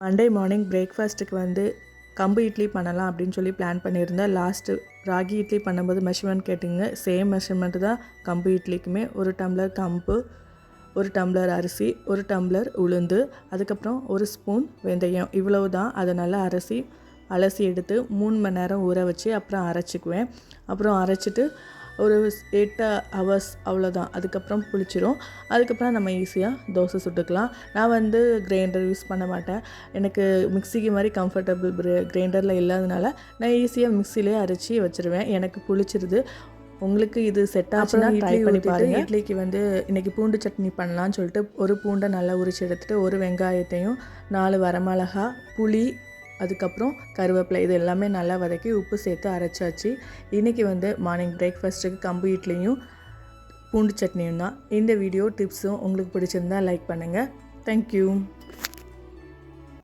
Monday morning பிரேக்ஃபாஸ்ட்டுக்கு வந்து கம்பு இட்லி பண்ணலாம் அப்படின்னு சொல்லி பிளான் பண்ணியிருந்தேன். லாஸ்ட்டு ராகி இட்லி பண்ணும்போது மெஷர்மெண்ட் கேட்டிங்க. சேம் மெஷர்மெண்ட்டு தான் கம்பு இட்லிக்குமே. 1 டம்ளர் கம்பு, 1 டம்ளர் அரிசி, 1 டம்ளர் உளுந்து, அதுக்கப்புறம் 1 ஸ்பூன் வெந்தயம், இவ்வளவு தான். அதை நல்லா அலசி எடுத்து 3 மணி நேரம் ஊற வச்சு அப்புறம் அரைச்சிக்குவேன். அப்புறம் அரைச்சிட்டு ஒரு 8 ஹவர்ஸ் அவ்வளோதான். அதுக்கப்புறம் புளிச்சிரும். அதுக்கப்புறம் நம்ம ஈஸியாக தோசை சுட்டுக்கலாம். நான் வந்து கிரைண்டர் யூஸ் பண்ண மாட்டேன். எனக்கு மிக்சிக்கு மாதிரி கம்ஃபர்டபுள் கிரைண்டரில் இல்லாதனால நான் ஈஸியாக மிக்சிலே அரைச்சி வச்சுருவேன். எனக்கு புளிச்சிருது. உங்களுக்கு இது செட் ஆச்சுன்னா ட்ரை பண்ணி பாருங்கள். இட்லிக்கு வந்து இன்றைக்கி பூண்டு சட்னி பண்ணலான்னு சொல்லிட்டு ஒரு பூண்டை நல்லா உரிச்சு எடுத்துகிட்டு ஒரு வெங்காயத்தையும் 4 வரமிளகா, புளி, அதுக்கப்புறம் கருவேப்பிலை இது எல்லாமே நல்லா வதக்கி உப்பு சேர்த்து அரைச்சாச்சு. இன்றைக்கி வந்து மார்னிங் பிரேக்ஃபாஸ்ட்டுக்கு கம்பு இட்லியும் பூண்டு சட்னியும் தான். இந்த வீடியோ டிப்ஸும் உங்களுக்கு பிடிச்சிருந்தா லைக் பண்ணுங்கள். தேங்க்யூ.